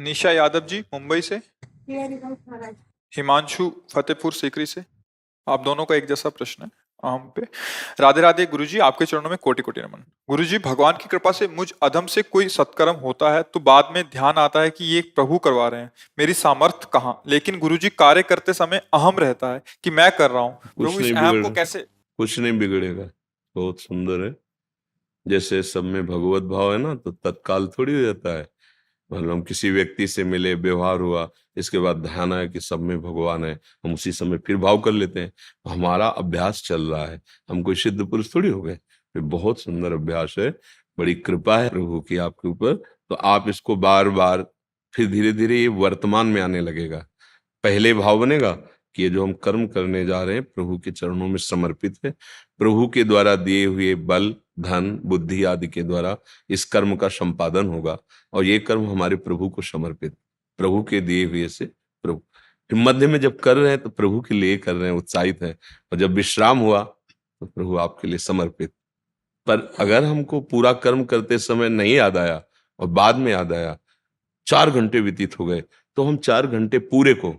निशा यादव जी मुंबई से, हिमांशु फतेहपुर सीकरी से। आप दोनों का एक जैसा प्रश्न है हम पे। राधे राधे गुरुजी, आपके चरणों में कोटि कोटि नमन। गुरुजी, भगवान की कृपा से मुझ अधम से कोई सत्कर्म होता है तो बाद में ध्यान आता है कि ये प्रभु करवा रहे हैं, मेरी सामर्थ्य कहाँ। लेकिन गुरुजी, कार्य करते समय अहम रहता है कि मैं कर रहा हूँ। कुछ प्रभु, इस नहीं अहम को बिगड़ कैसे। कुछ नहीं बिगड़ेगा। बहुत सुंदर है। जैसे सब में भगवत भाव है ना, तो तत्काल थोड़ी हो जाता है। मतलब हम किसी व्यक्ति से मिले, व्यवहार हुआ, इसके बाद ध्यान आया कि सब में भगवान है, हम उसी समय फिर भाव कर लेते हैं। हमारा अभ्यास चल रहा है, हम कोई सिद्ध पुरुष थोड़ी हो गए। ये बहुत सुंदर अभ्यास है, बड़ी कृपा है प्रभु की आपके ऊपर। तो आप इसको बार बार, फिर धीरे धीरे ये वर्तमान में आने लगेगा। पहले भाव बनेगा कि ये जो हम कर्म करने जा रहे हैं प्रभु के चरणों में समर्पित है, प्रभु के द्वारा दिए हुए बल, धन, बुद्धि आदि के द्वारा इस कर्म का संपादन होगा, और ये कर्म हमारे प्रभु को समर्पित, प्रभु के दिए हुए से प्रभु। फिर मध्य में जब कर रहे हैं तो प्रभु के लिए कर रहे हैं, उत्साहित है। और जब विश्राम हुआ तो प्रभु आपके लिए समर्पित। पर अगर हमको पूरा कर्म करते समय नहीं याद आया और बाद में याद आया, 4 घंटे व्यतीत हो गए, तो हम 4 घंटे पूरे को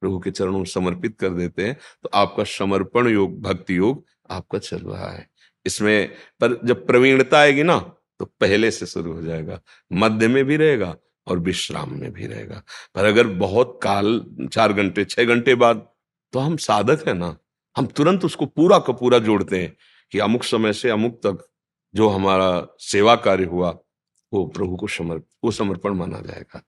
प्रभु के चरणों में समर्पित कर देते हैं। तो आपका समर्पण योग, भक्ति योग आपका चल रहा है इसमें। पर जब प्रवीणता आएगी ना, तो पहले से शुरू हो जाएगा, मध्य में भी रहेगा और विश्राम में भी रहेगा। पर अगर बहुत काल 4 घंटे 6 घंटे बाद, तो हम साधक है ना, हम तुरंत उसको पूरा का पूरा जोड़ते हैं कि अमुक समय से अमुक तक जो हमारा सेवा कार्य हुआ वो प्रभु को समर्पण माना जाएगा।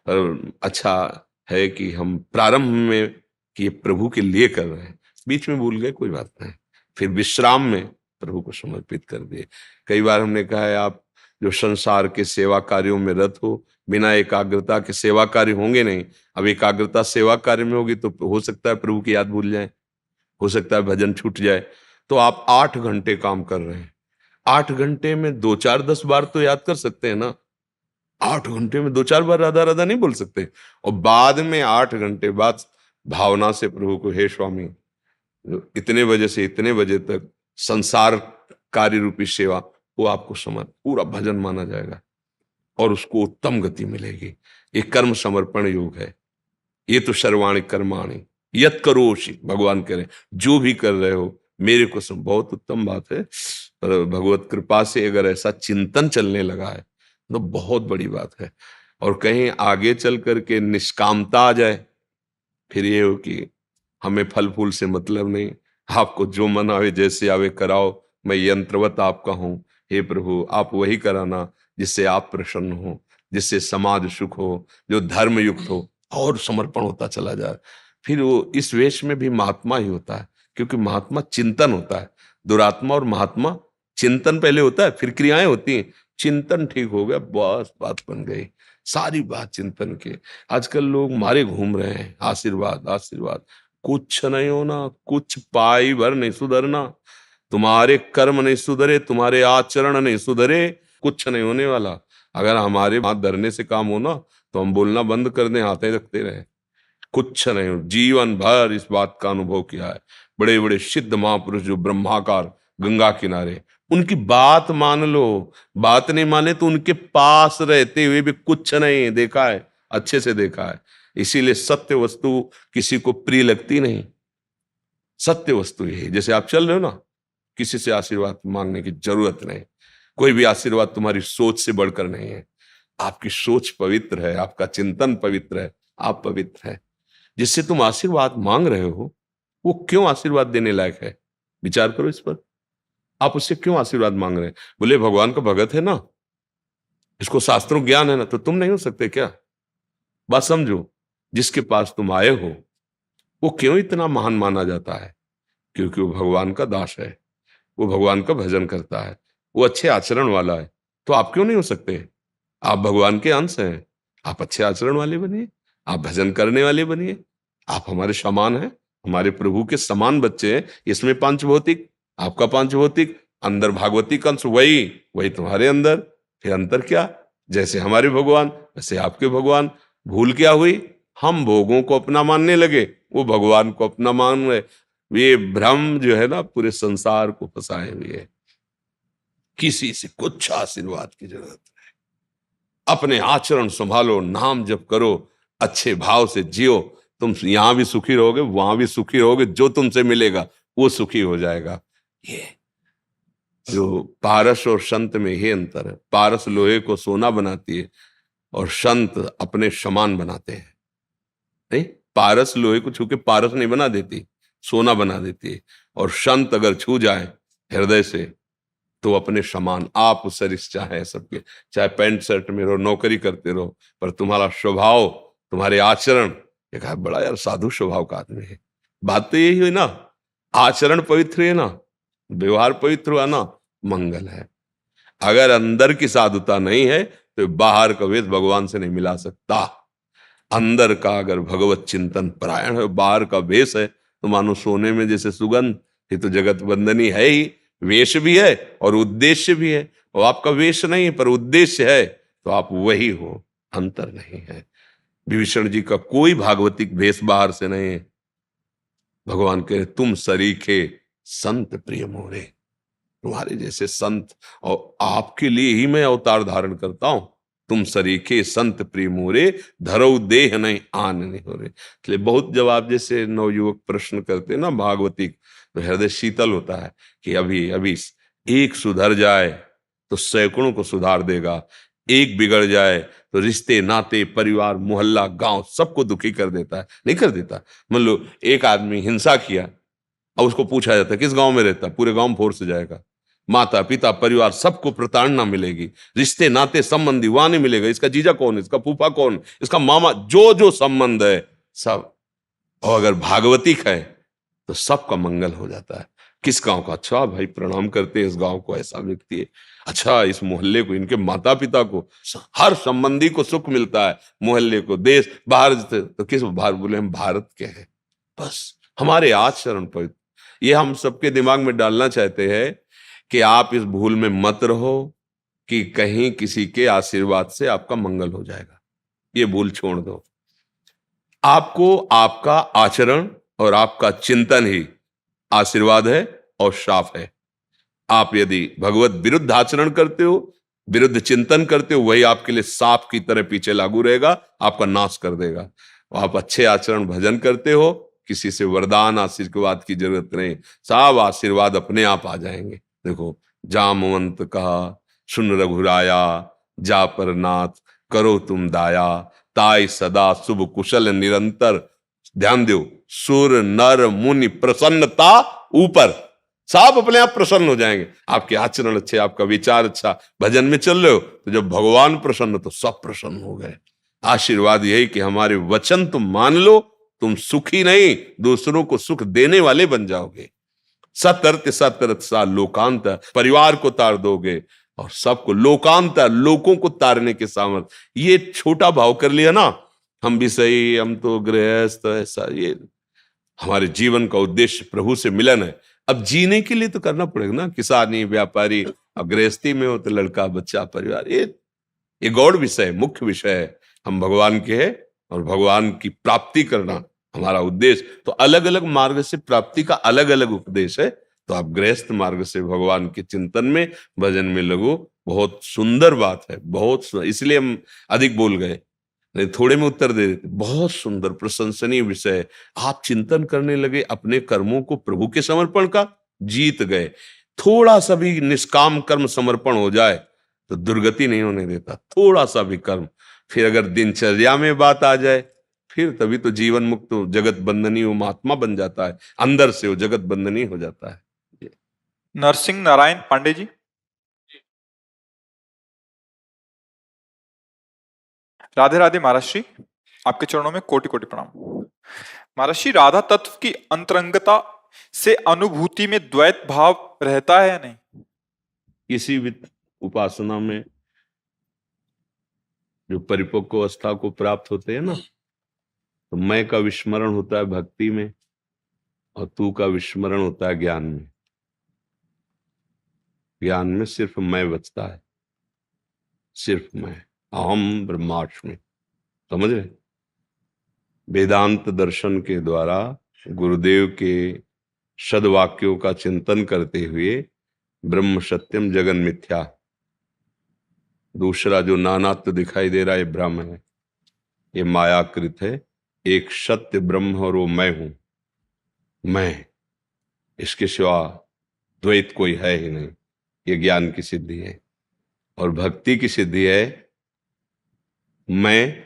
पर अच्छा है कि हम प्रारंभ में कि ये प्रभु के लिए कर रहे हैं, बीच में भूल गए कोई बात नहीं, फिर विश्राम में प्रभु को समर्पित कर दिए। कई बार हमने कहा है, आप जो संसार के सेवा कार्यों में रत हो, बिना एकाग्रता के सेवा कार्य होंगे नहीं। अब एकाग्रता सेवा कार्य में होगी तो हो सकता है प्रभु की याद भूल जाए, हो सकता है भजन छूट जाए। तो आप 8 घंटे काम कर रहे हैं, 8 घंटे में 2 4 10 बार तो याद कर सकते हैं ना। 8 घंटे में 2 4 बार राधा राधा नहीं बोल सकते। और बाद में 8 घंटे बाद भावना से प्रभु को, हे स्वामी, इतने बजे से इतने बजे तक संसार कार्य रूपी सेवा, वो आपको पूरा भजन माना जाएगा और उसको उत्तम गति मिलेगी। ये कर्म समर्पण योग है। ये तो सर्वाणि कर्माणि यत करोषि, भगवान कह रहे जो भी कर रहे हो मेरे को बहुत उत्तम बात है। पर भगवत कृपा से अगर ऐसा चिंतन चलने लगा है तो बहुत बड़ी बात है। और कहीं आगे चल करके निष्कामता आ जाए, फिर ये हो कि हमें फल फूल से मतलब नहीं, आपको जो मन आवे जैसे आवे कराओ, मैं यंत्रवत आपका हूं। हे प्रभु, आप वही कराना जिससे आप प्रसन्न हो, जिससे समाज सुख हो, जो धर्म युक्त हो। और समर्पण होता चला जाए, फिर वो इस वेश में भी महात्मा ही होता है, क्योंकि महात्मा चिंतन होता है। दुरात्मा और महात्मा चिंतन पहले होता है, फिर क्रियाएं होती हैं। चिंतन ठीक हो गया, बस बात बन गई, सारी बात चिंतन की। आजकल लोग मारे घूम रहे हैं, आशीर्वाद आशीर्वाद, कुछ नहीं होना, कुछ पाई भर नहीं सुधरना। तुम्हारे कर्म नहीं सुधरे, तुम्हारे आचरण नहीं सुधरे, कुछ नहीं होने वाला। अगर हमारे हाथ धरने से काम हो ना, तो हम बोलना बंद कर दें, हाथें रखते रहे, कुछ नहीं हो। जीवन भर इस बात का अनुभव किया है। बड़े बड़े सिद्ध महापुरुष जो ब्रह्माकार गंगा किनारे, उनकी बात मान लो, बात नहीं माने तो उनके पास रहते हुए भी कुछ नहीं देखा है, अच्छे से देखा है। इसीलिए सत्य वस्तु किसी को प्रिय लगती नहीं। सत्य वस्तु यही, जैसे आप चल रहे हो ना, किसी से आशीर्वाद मांगने की जरूरत नहीं। कोई भी आशीर्वाद तुम्हारी सोच से बढ़कर नहीं है। आपकी सोच पवित्र है, आपका चिंतन पवित्र है, आप पवित्र है। जिससे तुम आशीर्वाद मांग रहे हो, वो क्यों आशीर्वाद देने लायक है, विचार करो इस पर। आप उससे क्यों आशीर्वाद मांग रहे हैं? बोले भगवान का भगत है ना, इसको शास्त्रों ज्ञान है ना, तो तुम नहीं हो सकते क्या? बात समझो। जिसके पास तुम आए हो वो क्यों इतना महान माना जाता है? क्योंकि वो भगवान का दास है, वो भगवान का भजन करता है, वो अच्छे आचरण वाला है। तो आप क्यों नहीं हो सकते? आप भगवान के अंश हैं, आप अच्छे आचरण वाले बनिए, आप भजन करने वाले बनिए। आप हमारे समान हैं, हमारे प्रभु के समान बच्चे हैं। इसमें पंचभौतिक, आपका पंचभौतिक, अंदर भागवतिक अंश वही वही तुम्हारे अंदर। फिर अंतर क्या? जैसे हमारे भगवान वैसे आपके भगवान। भूल क्या हुई? हम भोगों को अपना मानने लगे, वो भगवान को अपना मान रहे। ये भ्रम जो है ना, पूरे संसार को फंसाए हुए है। किसी से कुछ आशीर्वाद की जरूरत, अपने आचरण संभालो, नाम जप करो, अच्छे भाव से जियो। तुम यहां भी सुखी रहोगे, वहां भी सुखी रहोगे, जो तुमसे मिलेगा वो सुखी हो जाएगा। ये जो पारस और संत में ही अंतर है। पारस लोहे को सोना बनाती है और संत अपने समान बनाते हैं। नहीं, पारस लोहे को छू के पारस नहीं बना देती, सोना बना देती है। और संत अगर छू जाए हृदय से तो अपने समान। आप सरिश्ता है सबके, चाहे पैंट शर्ट में रहो, नौकरी करते रहो, पर तुम्हारा स्वभाव, तुम्हारे आचरण, एक बड़ा यार साधु स्वभाव का आदमी है। बात तो यही हुई ना, आचरण पवित्र है ना, व्यवहार पवित्र हुआ ना, मंगल है। अगर अंदर की साधुता नहीं है तो बाहर का वेद भगवान से नहीं मिला सकता। अंदर का अगर भगवत चिंतन परायण है, बाहर का वेश है, तो मानो सोने में जैसे सुगंध। ये तो जगत बंदनी है ही, वेश भी है और उद्देश्य भी है। और आपका वेश नहीं है पर उद्देश्य है, तो आप वही हो, अंतर नहीं है। विभीषण जी का कोई भागवतिक वेश बाहर से नहीं है। भगवान कहे तुम सरीखे संत प्रिय मोरे, तुम्हारे जैसे संत और आपके लिए ही मैं अवतार धारण करता हूं। तुम सरीखे संत प्रिय मोरे, धरो देह नहीं आन नहीं हो रहे। इसलिए बहुत जब आप जैसे नवयुवक प्रश्न करते हैं ना भागवतिक, तो हृदय शीतल होता है कि अभी अभी एक सुधर जाए तो सैकड़ों को सुधार देगा। एक बिगड़ जाए तो रिश्ते नाते परिवार मोहल्ला गांव सबको दुखी कर देता है। नहीं कर देता? मान लो एक आदमी हिंसा किया और उसको पूछा जाता है किस गांव में रहता, पूरे गांव में फोर्स जाएगा। माता पिता परिवार सबको प्रताड़ना मिलेगी, रिश्ते नाते संबंधी वहां नहीं मिलेगा। इसका जीजा कौन, इसका फूफा कौन, इसका मामा, जो जो संबंध है सब। और अगर भागवतिक है तो सबका मंगल हो जाता है। किस गांव का, अच्छा भाई प्रणाम करते हैं इस गांव को, ऐसा व्यक्ति है। अच्छा इस मोहल्ले को, इनके माता पिता को, हर संबंधी को सुख मिलता है। मोहल्ले को, देश बाहर तो किस बाहर बोले हम भारत के हैं। बस हमारे आचरण पर ये हम सबके दिमाग में डालना चाहते हैं कि आप इस भूल में मत रहो कि कहीं किसी के आशीर्वाद से आपका मंगल हो जाएगा। ये भूल छोड़ दो। आपको आपका आचरण और आपका चिंतन ही आशीर्वाद है और श्राप है। आप यदि भगवत विरुद्ध आचरण करते हो, विरुद्ध चिंतन करते हो, वही आपके लिए सांप की तरह पीछे लागू रहेगा, आपका नाश कर देगा। आप अच्छे आचरण भजन करते हो, किसी से वरदान आशीर्वाद की जरूरत नहीं, सब आशीर्वाद अपने आप आ जाएंगे। देखो जामवंत कहा सुन रघुराया, जा पर नाथ करो तुम दाया, ताई सदा शुभ कुशल निरंतर। ध्यान दो, सुर नर मुनि प्रसन्नता ऊपर, सब अपने आप प्रसन्न हो जाएंगे। आपके आचरण अच्छे, आपका विचार अच्छा, भजन में चल रहे हो तो जब भगवान प्रसन्न तो सब प्रसन्न हो गए। आशीर्वाद यही कि हमारे वचन तुम मान लो, तुम सुखी नहीं दूसरों को सुख देने वाले बन जाओगे। सतर्त सतरत सा लोकांत, परिवार को तार दोगे और सबको लोकांत, लोगों को तारने के सामर्थ्य। ये छोटा भाव कर लिया ना, हम भी सही, हम तो गृहस्थ, ऐसा ये हमारे जीवन का उद्देश्य प्रभु से मिलन है। अब जीने के लिए तो करना पड़ेगा ना, किसानी व्यापारी, अब गृहस्थी में हो तो लड़का बच्चा परिवार, ये गौड़ विषय, मुख्य विषय है। हम भगवान के हैं और भगवान की प्राप्ति करना हमारा उद्देश्य। तो अलग अलग मार्ग से प्राप्ति का अलग अलग उपदेश है। तो आप गृहस्थ मार्ग से भगवान के चिंतन में भजन में लगो। बहुत सुंदर बात है, इसलिए हम अधिक बोल गए, नहीं थोड़े में उत्तर दे देते। बहुत सुंदर प्रशंसनीय विषय। आप चिंतन करने लगे अपने कर्मों को प्रभु के समर्पण का, जीत गए। थोड़ा सा भी निष्काम कर्म समर्पण हो जाए तो दुर्गति नहीं होने देता, थोड़ा सा भी कर्म। फिर अगर दिनचर्या में बात आ जाए फिर तभी तो जीवन मुक्त जगत बंधनी वो महात्मा बन जाता है, अंदर से वो जगत बंधनी हो जाता है। नरसिंह नारायण पांडे जी। राधे राधे महाराज जी, आपके चरणों में कोटि कोटि प्रणाम। महाराज जी, राधा तत्व की अंतरंगता से अनुभूति में द्वैत भाव रहता है या नहीं? किसी भी उपासना में जो परिपक्व अवस्था को प्राप्त होते हैं ना, तो मैं का विस्मरण होता है भक्ति में और तू का विस्मरण होता है ज्ञान में। ज्ञान में सिर्फ मैं बचता है, सिर्फ मैं, अहम ब्रह्मास्मि। समझ रहे? वेदांत दर्शन के द्वारा गुरुदेव के सदवाक्यों का चिंतन करते हुए ब्रह्म सत्यम जगन मिथ्या, दूसरा जो नानात्व दिखाई दे रहा है, ये ब्रह्म है, ये मायाकृत है। एक सत्य ब्रह्म और वो मैं हूं। मैं, इसके सिवा द्वैत कोई है ही नहीं। ये ज्ञान की सिद्धि है। और भक्ति की सिद्धि है, मैं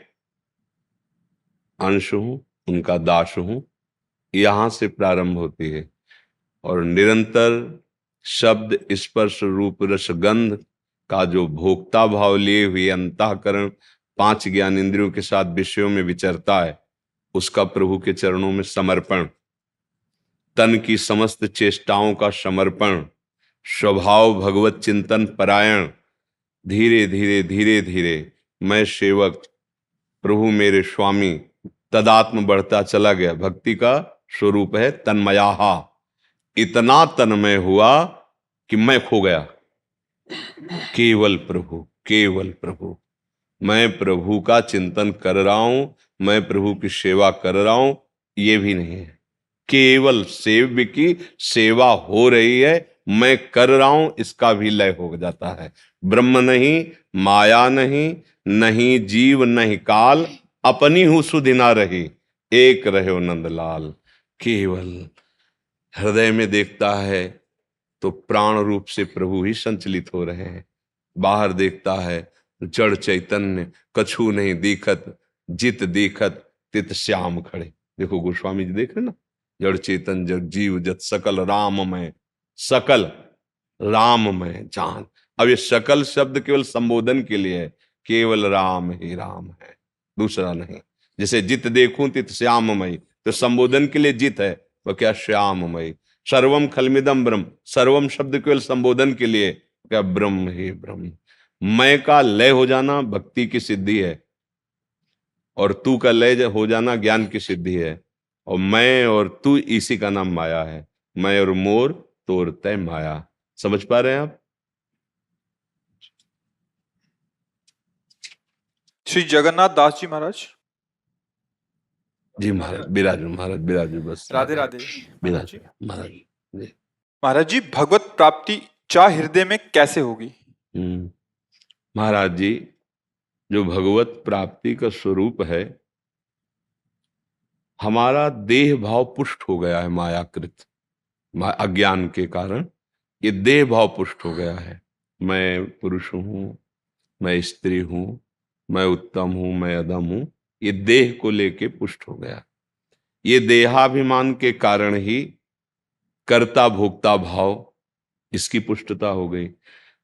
अंश हूं, उनका दास हूं, यहां से प्रारंभ होती है। और निरंतर शब्द स्पर्श रूप रस गंध का जो भोक्ता भाव लिए हुए अंतःकरण 5 ज्ञान इंद्रियों के साथ विषयों में विचरता है, उसका प्रभु के चरणों में समर्पण, तन की समस्त चेष्टाओं का समर्पण, स्वभाव भगवत चिंतन परायण, धीरे धीरे धीरे धीरे मैं सेवक, प्रभु मेरे स्वामी, तदात्म बढ़ता चला गया। भक्ति का स्वरूप है तन्मयाहा। इतना तन्मय हुआ कि मैं खो गया। केवल प्रभु, केवल प्रभु। मैं प्रभु का चिंतन कर रहा हूं, मैं प्रभु की सेवा कर रहा हूं, ये भी नहीं है। केवल सेव्य की सेवा हो रही है, मैं कर रहा हूं, इसका भी लय हो जाता है। ब्रह्म नहीं, माया नहीं, नहीं जीव नहीं काल, अपनी हूं सुधि ना रही, एक रहे नंदलाल। केवल हृदय में देखता है तो प्राण रूप से प्रभु ही संचलित हो रहे हैं। बाहर देखता है जड़ चैतन्य कछु नहीं दिखत, जित दिखत तित श्याम खड़े। देखो गोस्वामी जी देख रहे ना, जड़ चेतन जग जीव जत सकल राममय, सकल राममय जान। अब ये सकल शब्द केवल संबोधन के लिए है, केवल राम ही राम है, दूसरा नहीं। जैसे जित देखूं तित श्याममय, तो संबोधन के लिए जित है, वह क्या श्याममय। सर्वम खलमिदम ब्रह्म, सर्वम शब्द केवल संबोधन के लिए, क्या ब्रह्म ही ब्रह्म। मैं का लय हो जाना भक्ति की सिद्धि है, और तू का लय हो जाना ज्ञान की सिद्धि है। और मैं और तू, इसी का नाम माया है। मैं और मोर तोर तय माया। समझ पा रहे हैं आप? श्री जगन्नाथ दास जी महाराज। जी महाराज, विराजो महाराज, विराजो, बस राधे राधे महाराज जी। विराजो महाराज जी। महाराज जी, भगवत प्राप्ति चाह हृदय में कैसे होगी? महाराज जी, जो भगवत प्राप्ति का स्वरूप है, हमारा देह भाव पुष्ट हो गया है मायाकृत, अज्ञान के कारण ये देह भाव पुष्ट हो गया है। मैं पुरुष हूं, मैं स्त्री हूं, मैं उत्तम हूं, मैं अधम हूं, ये देह को लेके पुष्ट हो गया। ये देहाभिमान के कारण ही कर्ता भोक्ता भाव, इसकी पुष्टता हो गई।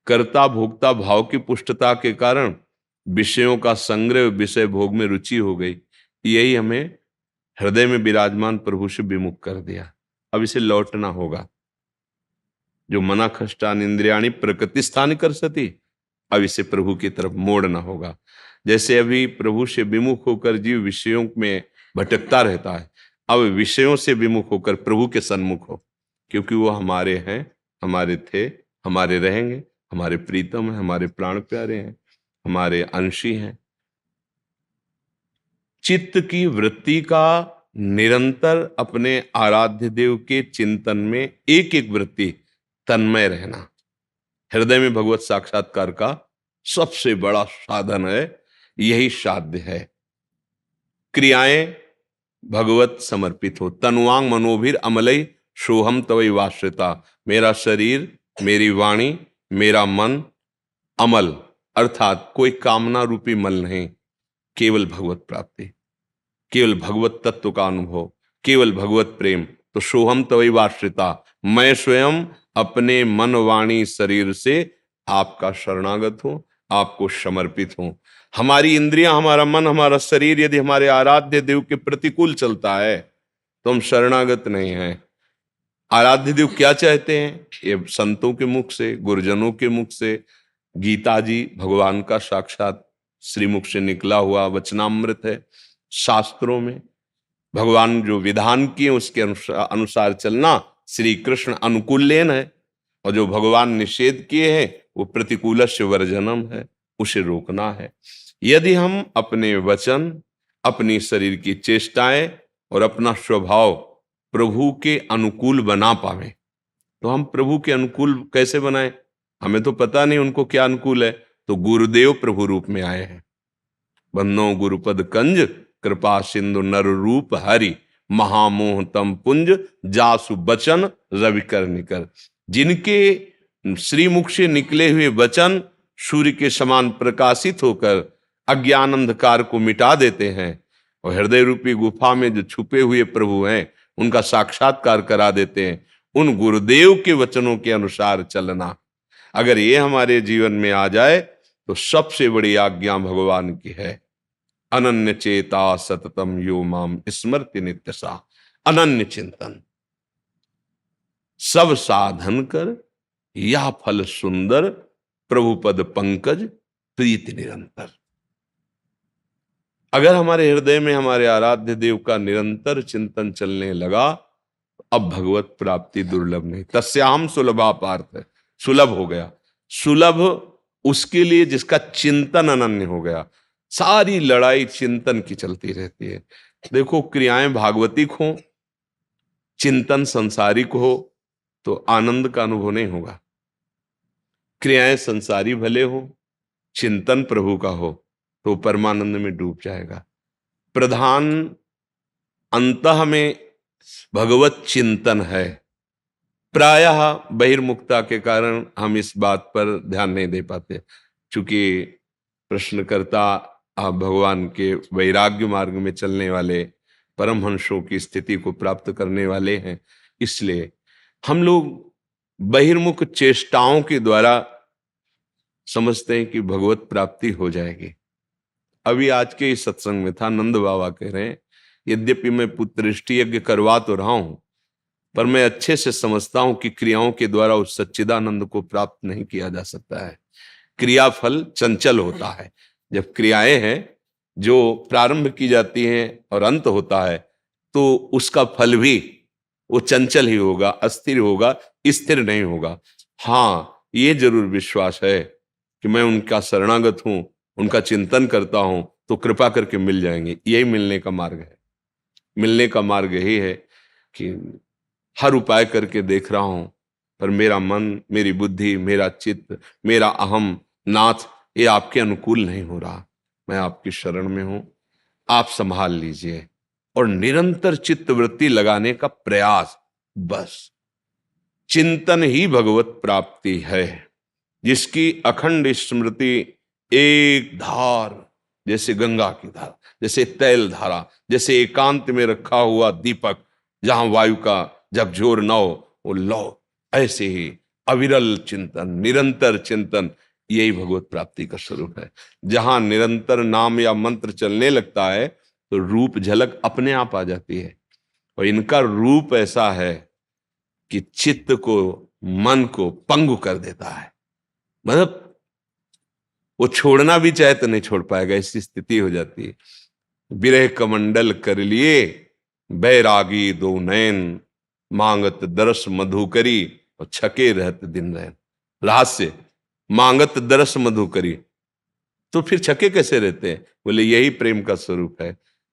कर्ता भोक्ता भाव की पुष्टता के कारण विषयों का संग्रह, विषय भोग में रुचि हो गई। यही हमें हृदय में विराजमान प्रभु से विमुख कर दिया। अब इसे लौटना होगा। जो मना खष्टान इंद्रियाणी प्रकृति स्थान कर सती, अब इसे प्रभु की तरफ मोड़ना होगा। जैसे अभी प्रभु से विमुख होकर जीव विषयों में भटकता रहता है, अब विषयों से विमुख होकर प्रभु के सन्मुख हो, क्योंकि वो हमारे हैं, हमारे थे, हमारे रहेंगे, हमारे प्रीतम हैं, हमारे प्राण प्यारे हैं, हमारे अंशी हैं। चित्त की वृत्ति का निरंतर अपने आराध्य देव के चिंतन में एक एक वृत्ति तन्मय रहना, हृदय में भगवत साक्षात्कार का सबसे बड़ा साधन है। यही साध्य है। क्रियाएं भगवत समर्पित हो। तनुवांग मनोभिर अमलई सोहम तवई वाश्रिता। मेरा शरीर, मेरी वाणी, मेरा मन अमल, अर्थात कोई कामना रूपी मल नहीं, केवल भगवत प्राप्ति, केवल भगवत तत्व का अनुभव, केवल भगवत प्रेम। तो सोहम तवई वाश्रिता, मैं स्वयं अपने मन वाणी शरीर से आपका शरणागत हूं, आपको समर्पित हूं। हमारी इंद्रियां, हमारा मन, हमारा शरीर यदि हमारे आराध्य देव के प्रतिकूल चलता है तो हम शरणागत नहीं हैं। आराध्य देव क्या चाहते हैं? ये संतों के मुख से, गुरुजनों के मुख से, गीता जी भगवान का साक्षात श्रीमुख से निकला हुआ वचनामृत है। शास्त्रों में भगवान जो विधान किए उसके अनुसार चलना श्री कृष्ण अनुकूल्यन है, और जो भगवान निषेध किए हैं वो प्रतिकूलस्य वर्जनम है, उसे रोकना है। यदि हम अपने वचन, अपनी शरीर की चेष्टाएं और अपना स्वभाव प्रभु के अनुकूल बना पावे, तो हम प्रभु के अनुकूल कैसे बनाएं? हमें तो पता नहीं उनको क्या अनुकूल है। तो गुरुदेव प्रभु रूप में आए हैं। बन्नो गुरुपद कंज कृपा सिंधु नर रूप हरि, महामोह तम पुंज जासु बचन रवि कर निकर। जिनके श्रीमुख से निकले हुए वचन सूर्य के समान प्रकाशित होकर अज्ञान अंधकार को मिटा देते हैं, और हृदय रूपी गुफा में जो छुपे हुए प्रभु हैं उनका साक्षात्कार करा देते हैं। उन गुरुदेव के वचनों के अनुसार चलना, अगर ये हमारे जीवन में आ जाए तो सबसे बड़ी आज्ञा भगवान की है। अनन्य चेता सततम यो माम स्मृति नित्यसा। अनन्य चिंतन, सब साधन कर या फल सुंदर, प्रभु पद पंकज प्रीति निरंतर। अगर हमारे हृदय में हमारे आराध्य देव का निरंतर चिंतन चलने लगा, अब भगवत प्राप्ति दुर्लभ नहीं। तस्याम सुलभा पार्थ, सुलभ हो गया। सुलभ उसके लिए जिसका चिंतन अनन्य हो गया। सारी लड़ाई चिंतन की चलती रहती है। देखो, क्रियाएं भागवतिक हो, चिंतन संसारिक हो तो आनंद का अनुभव नहीं होगा। क्रियाएं संसारी भले हो, चिंतन प्रभु का हो तो परमानंद में डूब जाएगा। प्रधान अंतः में भगवत चिंतन है। प्रायः बहिर्मुखता के कारण हम इस बात पर ध्यान नहीं दे पाते, क्योंकि प्रश्नकर्ता भगवान के वैराग्य मार्ग में चलने वाले परमहंसों की स्थिति को प्राप्त करने वाले हैं। इसलिए हम लोग बहिर्मुख चेष्टाओं के द्वारा समझते हैं कि भगवत प्राप्ति हो जाएगी। अभी आज के इस सत्संग में था, नंद बाबा कह रहे हैं, यद्यपि मैं पुत्रष्टि यज्ञ करवा तो रहा हूं, पर मैं अच्छे से समझता हूं कि क्रियाओं के द्वारा उस सच्चिदानंद को प्राप्त नहीं किया जा सकता है। क्रियाफल चंचल होता है। जब क्रियाएं हैं जो प्रारंभ की जाती हैं और अंत होता है, तो उसका फल भी वो चंचल ही होगा, अस्थिर होगा, स्थिर नहीं होगा। हाँ, ये जरूर विश्वास है कि मैं उनका शरणागत हूं, उनका चिंतन करता हूं तो कृपा करके मिल जाएंगे। यही मिलने का मार्ग है। मिलने का मार्ग यही है कि हर उपाय करके देख रहा हूं, पर मेरा मन, मेरी बुद्धि, मेरा चित्त, मेरा अहम, नाथ, ये आपके अनुकूल नहीं हो रहा। मैं आपकी शरण में हूं, आप संभाल लीजिए। और निरंतर चित्त वृत्ति लगाने का प्रयास, बस चिंतन ही भगवत प्राप्ति है, जिसकी अखंड स्मृति एक धार, जैसे गंगा की धारा, जैसे तैल धारा, जैसे एकांत में रखा हुआ दीपक जहां वायु का झकझोर न हो वो लो, ऐसे ही अविरल चिंतन, निरंतर चिंतन, यही भगवत प्राप्ति का स्वरूप है। जहां निरंतर नाम या मंत्र चलने लगता है तो रूप झलक अपने आप आ जाती है। और इनका रूप ऐसा है कि चित्त को, मन को पंगु कर देता है। मतलब वो छोड़ना भी चाहे तो नहीं छोड़ पाएगा, ऐसी स्थिति हो जाती है। विरह कमंडल कर लिए बैरागी दो नैन, मांगत दरस मधुकरी और छके रहत दिन रैन। रहस्य, मांगत दरस मधुकरी, तो फिर छके कैसे रहते हैं? बोले यही प्रेम का स्वरूप है।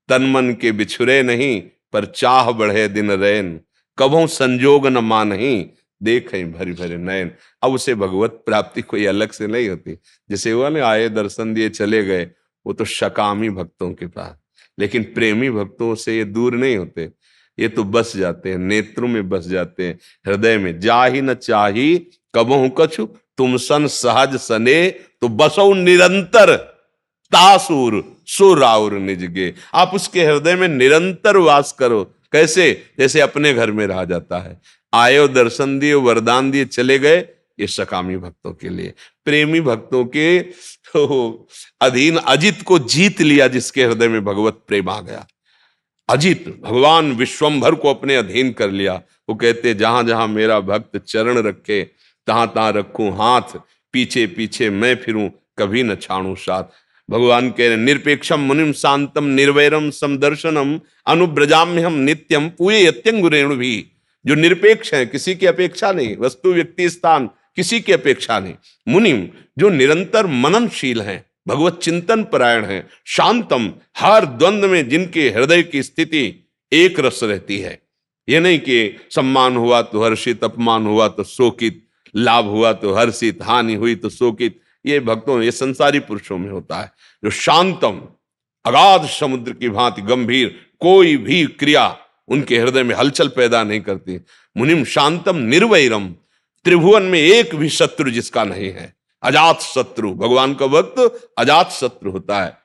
तन मन के बिछुरे नहीं, पर चाह बढ़े दिन रैन, कभों संजोग न मानही, देखें भरी भरे नयन। अब उसे भगवत प्राप्ति कोई अलग से नहीं होती। जैसे हुआ ना, आए दर्शन दिए चले गए, वो तो शकामी भक्तों के पास, लेकिन प्रेमी भक्तों से ये दूर नहीं होते। ये तो बस जाते हैं, नेत्रों में बस जाते हैं, हृदय में। जाहि न चाही कबहु कछु, तुम सन सहज सने, तो बसो निरंतर तासुर सुराउर निजगे। आप उसके हृदय में निरंतर वास करो। कैसे? जैसे अपने घर में रहा जाता है। आयो, दर्शन दिए, वरदान दिए, चले गए, ये सकामी भक्तों के लिए। प्रेमी भक्तों के तो अधीन अजित को जीत लिया, जिसके हृदय में भगवत प्रेम आ गया। अजित, भगवान विश्वंभर को अपने अधीन कर लिया। वो कहते, जहां जहां मेरा भक्त चरण रखे, तहां तहां रखूं हाथ, पीछे पीछे मैं फिरूं, कभी न छाड़ू साथ। भगवान कह रहे, निरपेक्षम मुनिम शांतम निर्वैरम समदर्शनम अनुब्रजाम्य हम नित्यम पूये यत्यंगुरेणु भी। जो निरपेक्ष है, किसी की अपेक्षा नहीं, वस्तु व्यक्ति स्थान किसी की अपेक्षा नहीं। मुनिम, जो निरंतर मननशील हैं, भगवत चिंतन परायण है। शांतम, हर द्वंद्व में जिनके हृदय की स्थिति एक रस रहती है। यह नहीं कि सम्मान हुआ तो हर्षित, अपमान हुआ तो शोकित, लाभ हुआ तो हर्षित, हानि हुई तो शोकित। ये भक्तों, ये संसारी पुरुषों में होता है। जो शांतम, अगाध समुद्र की भांति गंभीर, कोई भी क्रिया उनके हृदय में हलचल पैदा नहीं करती। मुनिम शांतम निर्वैरम, त्रिभुवन में एक भी शत्रु जिसका नहीं है। अजात शत्रु, भगवान का भक्त अजात शत्रु होता है।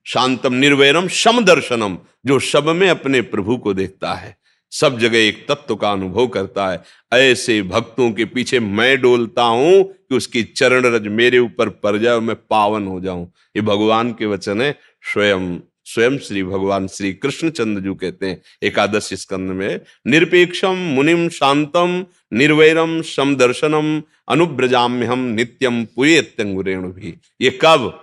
शांतम निर्वैरम शम दर्शनम, जो सब में अपने प्रभु को देखता है, सब जगह एक तत्व का अनुभव करता है। ऐसे भक्तों के पीछे मैं डोलता हूं कि उसकी चरण रज मेरे ऊपर पड़ जाए और मैं पावन हो जाऊं। ये भगवान के वचन है। स्वयं स्वयं श्री भगवान श्री कृष्णचंद्र जी कहते हैं एकादश स्कंद में, निरपेक्षम मुनिम शांतम निर्वैरम सम दर्शनम अनुब्रजाम्यहम नित्यम पुयेत्यंगुरेणु भी। ये कब?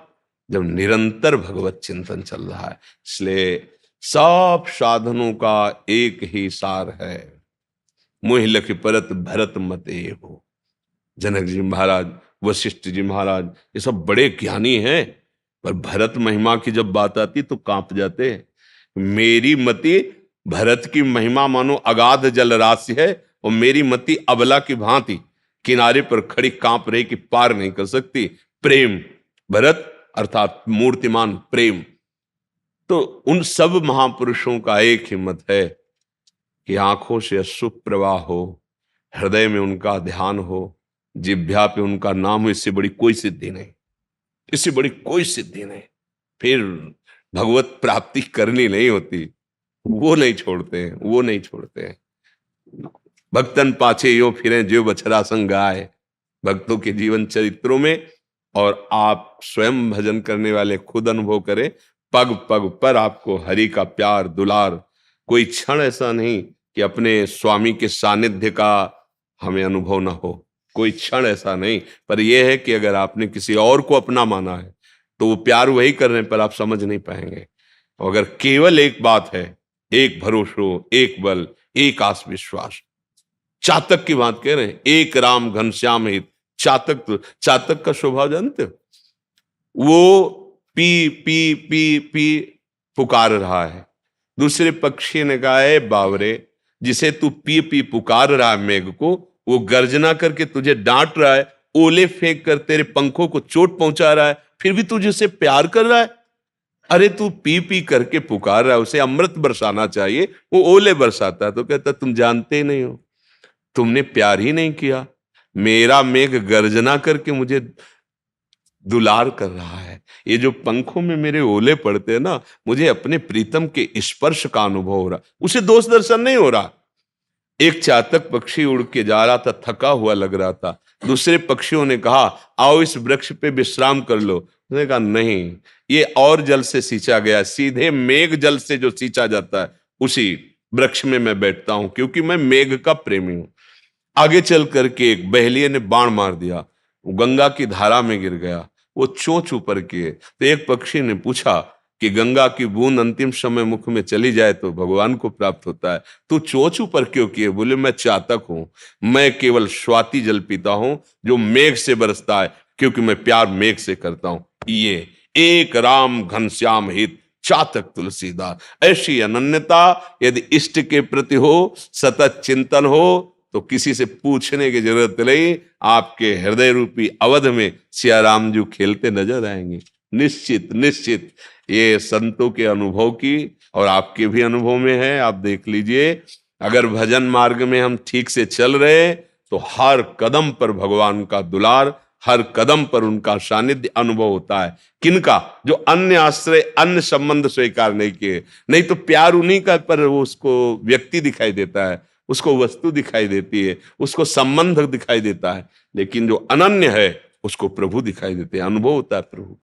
जब निरंतर भगवत चिंतन चल रहा है। इसलिए सब साधनों का एक ही सार है, मुहि लख परत भरत मते हो। जनक जी महाराज, वशिष्ठ जी महाराज, ये सब बड़े ज्ञानी हैं, पर भरत महिमा की जब बात आती तो कांप जाते। मेरी मति भरत की महिमा मानो अगाध जल राशि है, और मेरी मति अबला की भांति किनारे पर खड़ी कांप रही कि पार नहीं कर सकती। प्रेम, भरत अर्थात मूर्तिमान प्रेम। तो उन सब महापुरुषों का एक ही मत है कि आंखों से अश्रु प्रवाह हो, हृदय में उनका ध्यान हो, जिह्वा पे उनका नाम हो, इससे बड़ी कोई सिद्धि नहीं, इससे बड़ी कोई सिद्धि नहीं। फिर भगवत प्राप्ति करनी नहीं होती, वो नहीं छोड़ते हैं, वो नहीं छोड़ते हैं। भक्तन पाछे यो फिरे जो बछड़ा संग गाय, भक्तों के जीवन चरित्रों में, और आप स्वयं भजन करने वाले खुद अनुभव करें, पग पग पर आपको हरि का प्यार दुलार। कोई क्षण ऐसा नहीं कि अपने स्वामी के सानिध्य का हमें अनुभव ना हो, कोई क्षण ऐसा नहीं। पर यह है कि अगर आपने किसी और को अपना माना है तो वो प्यार वही कर रहे हैं, पर आप समझ नहीं पाएंगे। और अगर केवल एक बात है, एक भरोसो, एक बल, एक आस विश्वास, चातक की बात कह रहे हैं, एक राम घनश्याम हित। चातक का स्वभाव जानते हो? वो पी पी पी पी पुकार रहा है, दूसरे पक्षी ने कहा है बावरे, जिसे तू पी पी पुकार रहा है मेघ को, वो गर्जना करके तुझे डांट रहा है, ओले फेंक कर तेरे पंखों को चोट पहुंचा रहा है, फिर भी तुझे उससे प्यार कर रहा है। अरे तू पी पी करके पुकार रहा है, उसे अमृत बरसाना चाहिए, वो ओले बरसाता है। तो कहता तुम जानते ही नहीं हो, तुमने प्यार ही नहीं किया। मेरा मेघ गर्जना करके मुझे दुलार कर रहा है, ये जो पंखों में मेरे ओले पड़ते हैं ना, मुझे अपने प्रीतम के स्पर्श का अनुभव हो रहा, उसे दोष दर्शन नहीं हो रहा। एक चातक पक्षी उड़ के जा रहा था, थका हुआ लग रहा था। दूसरे पक्षियों ने कहा आओ इस वृक्ष पे विश्राम कर लो। उसने कहा नहीं, ये और जल से सींचा गया, सीधे मेघ जल से जो सींचा जाता है उसी वृक्ष में मैं बैठता हूं, क्योंकि मैं मेघ का प्रेमी हूं। आगे चल करके एक बहेलिये ने बाण मार दिया, वो गंगा की धारा में गिर गया, वो चोंच ऊपर किए। तो एक पक्षी ने पूछा कि गंगा की बूंद अंतिम समय मुख में चली जाए तो भगवान को प्राप्त होता है, तू चोंच ऊपर क्यों किए? बोले मैं चातक हूं, मैं केवल स्वाति जल पीता हूं जो मेघ से बरसता है, क्योंकि मैं प्यार मेघ से करता हूं। ये एक राम घनश्याम हित चातक तुलसीदास। ऐसी अनन्यता यदि इष्ट के प्रति हो, सतत चिंतन हो, तो किसी से पूछने की जरूरत नहीं, आपके हृदय रूपी अवध में सिया राम जी खेलते नजर आएंगे। निश्चित निश्चित ये संतों के अनुभव की और आपके भी अनुभव में है। आप देख लीजिए, अगर भजन मार्ग में हम ठीक से चल रहे तो हर कदम पर भगवान का दुलार, हर कदम पर उनका सानिध्य अनुभव होता है। किनका? जो अन्य आश्रय, अन्य संबंध स्वीकार नहीं किए। नहीं तो प्यार उन्हीं का, पर वो उसको व्यक्ति दिखाई देता है, उसको वस्तु दिखाई देती है, उसको संबंध दिखाई देता है। लेकिन जो अनन्य है उसको प्रभु दिखाई देते हैं, अनुभव होता है प्रभु।